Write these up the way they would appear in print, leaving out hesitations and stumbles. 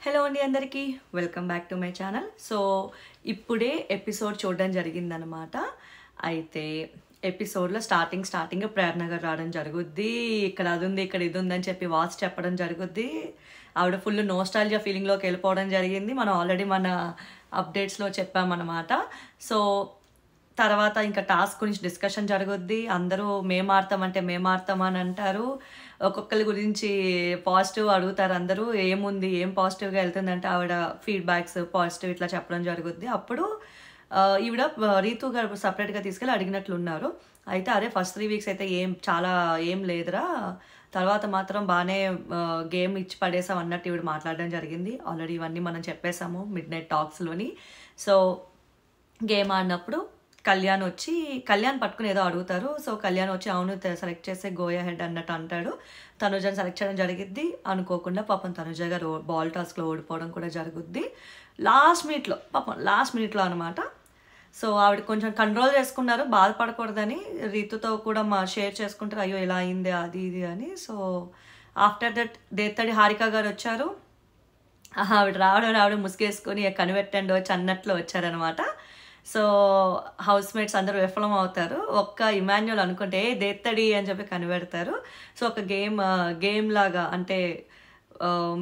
Hello అండి అందరికీ welcome back to my channel. So ఇప్పుడే ఎపిసోడ్ చూడడం జరిగిందనమాట. అయితే ఎపిసోడ్లో స్టార్టింగ్ ప్రేరణ గారు రావడం జరుగుద్ది. ఇక్కడ అది ఉంది, ఇక్కడ ఇది ఉందని చెప్పి వాచ్ చెప్పడం జరుగుద్ది. ఆవిడ ఫుల్ నోస్టాల్జియా ఫీలింగ్లోకి వెళ్ళిపోవడం జరిగింది. మనం ఆల్రెడీ మన అప్డేట్స్లో చెప్పామన్నమాట. సో తర్వాత ఇంకా టాస్క్ గురించి డిస్కషన్ జరుగుద్ది. అందరూ మేము ఆడతాం అని అంటారు. ఒక్కొక్కరి గురించి పాజిటివ్ అడుగుతారు. అందరూ ఏముంది, ఏం పాజిటివ్గా వెళ్తుందంటే ఆవిడ ఫీడ్బ్యాక్స్ పాజిటివ్ ఇట్లా చెప్పడం జరుగుద్ది. అప్పుడు ఈవిడ రీతు గారు సపరేట్గా తీసుకెళ్ళి అడిగినట్లున్నారు. అయితే అదే ఫస్ట్ 3 వీక్స్ అయితే ఏం లేదురా, తర్వాత మాత్రం బాగానే గేమ్ ఇచ్చి పడేసాం అన్నట్టు ఈవిడ మాట్లాడడం జరిగింది. ఆల్రెడీ ఇవన్నీ మనం చెప్పేసాము మిడ్ నైట్ టాక్స్లోని. సో గేమ్ ఆడినప్పుడు కళ్యాణ్ పట్టుకుని ఏదో అడుగుతారు. సో కళ్యాణ్ వచ్చి అవును సెలెక్ట్ చేస్తే గోయా హెడ్ అన్నట్టు అంటాడు. తనుజని సెలెక్ట్ చేయడం జరిగిద్ది. అనుకోకుండా పాపం తనుజ గారు బాల్ టాస్క్లో ఓడిపోవడం కూడా జరుగుద్ది లాస్ట్ మినిట్లో అనమాట. సో ఆవిడ కొంచెం కంట్రోల్ చేసుకున్నారు, బాధపడకూడదని. రీతుతో కూడా షేర్ చేసుకుంటారు, అయ్యో ఇలా అయింది అది ఇది అని. So after that Dethadi Harika గారు వచ్చారు. ఆవిడ ముసుగేసుకొని కనిపెట్టండి వచ్చి అన్నట్లు వచ్చారనమాట. సో హౌస్ మేట్స్ అందరూ విఫలం అవుతారు. ఒక్క ఇమాన్యుల్ అనుకుంటే దేత్తడి అని చెప్పి కనిపెడతారు. సో ఒక గేమ్ లాగా అంటే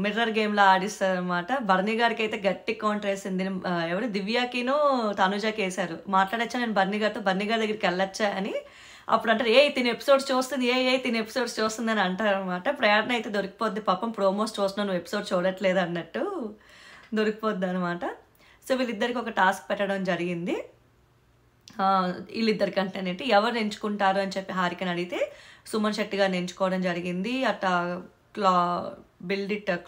మిర్రర్ గేమ్లా ఆడిస్తారు అనమాట. బర్నీ గారికి అయితే గట్టి కౌంటర్ వేసింది. ఎవరు దివ్యాకిను తనుజాకి వేశారు. మాట్లాడచ్చా నేను బర్నీ గారి దగ్గరికి వెళ్ళొచ్చా అని. అప్పుడు అంటారు తిని ఎపిసోడ్స్ చూస్తుంది అని అంటారు అనమాట. ప్రేరణ అయితే దొరికిపోద్ది, పాపం ప్రోమోస్ చూస్తున్నావు నువ్వు ఎపిసోడ్ చూడట్లేదు అన్నట్టు దొరికిపోద్ది అనమాట. సో వీళ్ళిద్దరికి ఒక టాస్క్ పెట్టడం జరిగింది. వీళ్ళిద్దరికంటేనేంటి ఎవరు ఎంచుకుంటారు అని చెప్పి హారికని అడిగితే సుమన్ శెట్టి గారిని ఎంచుకోవడం జరిగింది. అట్లా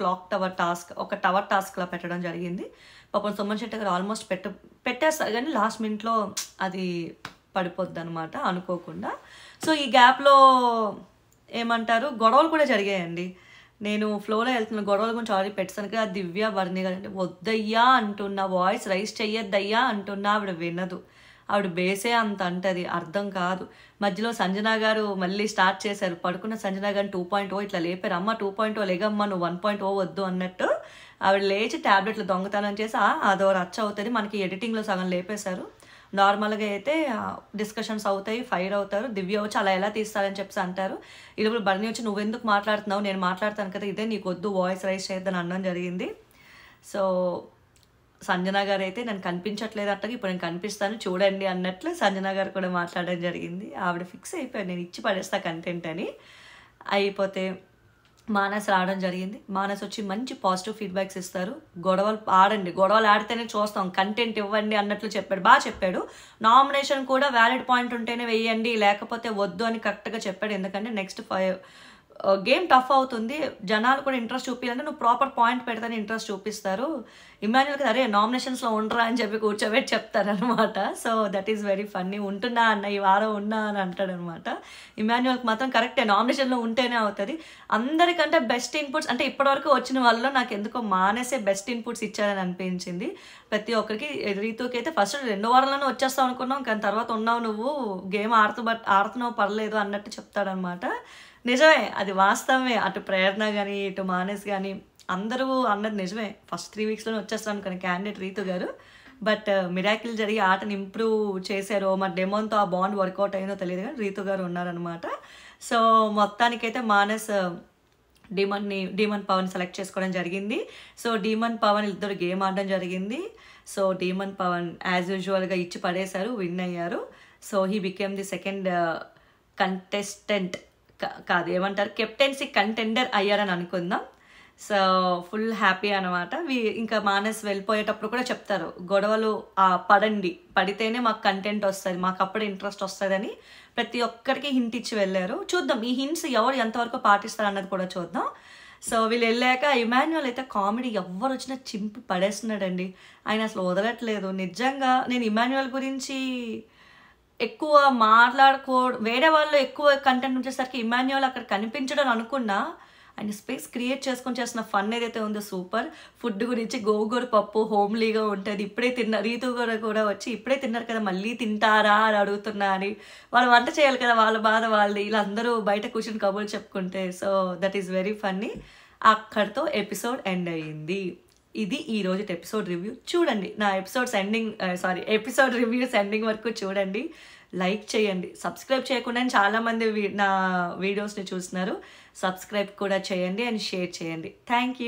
క్లాక్ టవర్ టాస్క్, ఒక టవర్ టాస్క్లా పెట్టడం జరిగింది. పాపం సుమన్ శెట్టి గారు ఆల్మోస్ట్ పెట్టేస్తారు కానీ లాస్ట్ మినిట్లో అది పడిపోద్ది అనమాట అనుకోకుండా. సో ఈ గ్యాప్లో ఏమంటారు గొడవలు కూడా జరిగాయండి. నేను ఫ్లోలో వెళ్తున్న గొడవల గురించి ఆల్రెడీ పెట్టాను కదా. దివ్య బర్నీ గారు అంటే వద్దయ్యా అంటున్నా, వాయిస్ రైజ్ చెయ్యొద్దయ్యా అంటున్నా, ఆవిడ వినదు. ఆవిడ బేసే అంత అంటది, అర్థం కాదు. మధ్యలో సంజన గారు మళ్ళీ స్టార్ట్ చేశారు. పడుకున్న సంజన గారిని 2.0 ఇట్లా లేపారు. అమ్మ 2.0 లేగమ్మ, నువ్వు 1.0 వద్దు అన్నట్టు ఆవిడ లేచి ట్యాబ్లెట్లు దొంగతనం చేసి అదో రచ్చ అవుతుంది. మనకి ఎడిటింగ్లో సగం లేపేశారు. నార్మల్గా అయితే డిస్కషన్స్ అవుతాయి, ఫైర్ అవుతారు. దివ్య వచ్చి అలా ఎలా తీస్తారని చెప్పి అంటారు. ఇప్పుడు బర్నీ వచ్చి నువ్వెందుకు మాట్లాడుతున్నావు, నేను మాట్లాడతాను కదా, ఇదే నీకు వద్దు, వాయిస్ రైజ్ చేయొద్దని అనడం జరిగింది. సో సంజన గారు అయితే నేను కనిపించట్లేదు అట్టగా, ఇప్పుడు నేను కనిపిస్తాను చూడండి అన్నట్లు సంజన గారు కూడా మాట్లాడడం జరిగింది. ఆవిడ ఫిక్స్ అయిపోయారు నేను ఇచ్చి పడేస్తా కంటెంట్ అని. అయిపోతే మానస్ రావడం జరిగింది. మానస్ వచ్చి మంచి పాజిటివ్ ఫీడ్బ్యాక్స్ ఇస్తారు. గొడవలు ఆడితేనే చూస్తాం, కంటెంట్ ఇవ్వండి అన్నట్లు చెప్పాడు. బాగా చెప్పాడు. నామినేషన్ కూడా వ్యాలిడ్ పాయింట్ ఉంటేనే వేయండి, లేకపోతే వద్దు అని కరెక్ట్గా చెప్పాడు. ఎందుకంటే నెక్స్ట్ గేమ్ టఫ్ అవుతుంది, జనాలు కూడా ఇంట్రెస్ట్ చూపించాలంటే నువ్వు ప్రాపర్ పాయింట్ పెడతానే ఇంట్రెస్ట్ చూపిస్తారు. ఇమాన్యుల్కి అరే నామినేషన్స్లో ఉండరా అని చెప్పి కూర్చోబెట్టి చెప్తారనమాట. So that is very funny. ఉంటున్నా అన్న ఈ వారం ఉన్నా అని అంటాడనమాట. ఇమాన్యుల్కి మాత్రం కరెక్టే, నామినేషన్లో ఉంటేనే అవుతుంది. అందరికంటే బెస్ట్ ఇన్పుట్స్ అంటే ఇప్పటివరకు వచ్చిన వాళ్ళలో నాకు ఎందుకో మానేసే బెస్ట్ ఇన్పుట్స్ ఇచ్చారని అనిపించింది. ప్రతి ఒక్కరికి. రీతుకి అయితే ఫస్ట్ 2 వారాల్లోనే వచ్చేస్తావు అనుకున్నాం, కానీ తర్వాత ఉన్నావు నువ్వు, గేమ్ ఆడుతున్నావు పర్లేదు అన్నట్టు చెప్తాడనమాట. నిజమే, అది వాస్తవమే. అటు ప్రేరణ కానీ ఇటు మానస్ కానీ అందరూ అన్నది నిజమే. ఫస్ట్ 3 వీక్స్లోనే వచ్చేస్తాను కానీ క్యాండిడేట్ రీతు గారు. బట్ మిరాకిల్ జరిగి ఆటని ఇంప్రూవ్ చేశారు. మరి డెమోన్తో ఆ బాండ్ వర్కౌట్ అయిందో తెలియదు కానీ రీతు గారు ఉన్నారనమాట. సో మొత్తానికైతే మానస్ డీమన్ పవన్ సెలెక్ట్ చేసుకోవడం జరిగింది. సో డీమన్ పవన్ ఇద్దరు గేమ్ ఆడడం జరిగింది. సో డీమన్ పవన్ యాజ్ యూజువల్గా ఇచ్చి పడేశారు, విన్ అయ్యారు. So he became the second contestant కాదు ఏమంటారు కెప్టెన్సీ కంటెండర్ అయ్యారని అనుకుందాం. సో ఫుల్ హ్యాపీ అనమాట. ఇంకా మానస్ వెళ్ళిపోయేటప్పుడు కూడా చెప్తారు, గొడవలు పడితేనే మాకు కంటెంట్ వస్తుంది, మాకు అప్పుడే ఇంట్రెస్ట్ వస్తుందని ప్రతి ఒక్కరికి హింట్ ఇచ్చి వెళ్ళారు. చూద్దాం ఈ హింట్స్ ఎవరు ఎంతవరకు పాటిస్తారు అన్నది కూడా చూద్దాం. సో వీళ్ళు వెళ్ళాక ఇమాన్యుల్ అయితే కామెడీ ఎవరు వచ్చినా చింపి పడేస్తున్నాడండి. ఆయన అసలు వదలట్లేదు. నిజంగా నేను ఇమాన్యుల్ గురించి ఎక్కువ వేరే వాళ్ళు ఎక్కువ కంటెంట్ ఉంచేసరికి ఇమాన్యుల్ అక్కడ కనిపించడం అనుకున్నా, ఆయన స్పేస్ క్రియేట్ చేసుకొని చేసిన ఫన్ ఏదైతే ఉందో సూపర్. ఫుడ్ గురించి గోంగూర పప్పు హోమ్లీగా ఉంటుంది, ఇప్పుడే రీతు కూడా వచ్చి ఇప్పుడే తిన్నారు కదా మళ్ళీ తింటారా అని అడుగుతున్నా అని. వాళ్ళు వంట చేయాలి కదా, వాళ్ళ బాధ వాళ్ళది. వీళ్ళందరూ బయట కూర్చొని కబుర్లు చెప్పుకుంటే. So that is very funny. అక్కడితో ఎపిసోడ్ ఎండ్ అయ్యింది. ఇది ఈ రోజు ఎపిసోడ్ రివ్యూ. చూడండి నా ఎపిసోడ్ రివ్యూస్ ఎండింగ్ వరకు చూడండి, లైక్ చేయండి. సబ్స్క్రైబ్ చేయకుండా చాలామంది నా వీడియోస్ని చూస్తున్నారు, సబ్స్క్రైబ్ కూడా చేయండి అండ్ షేర్ చేయండి. Thank you.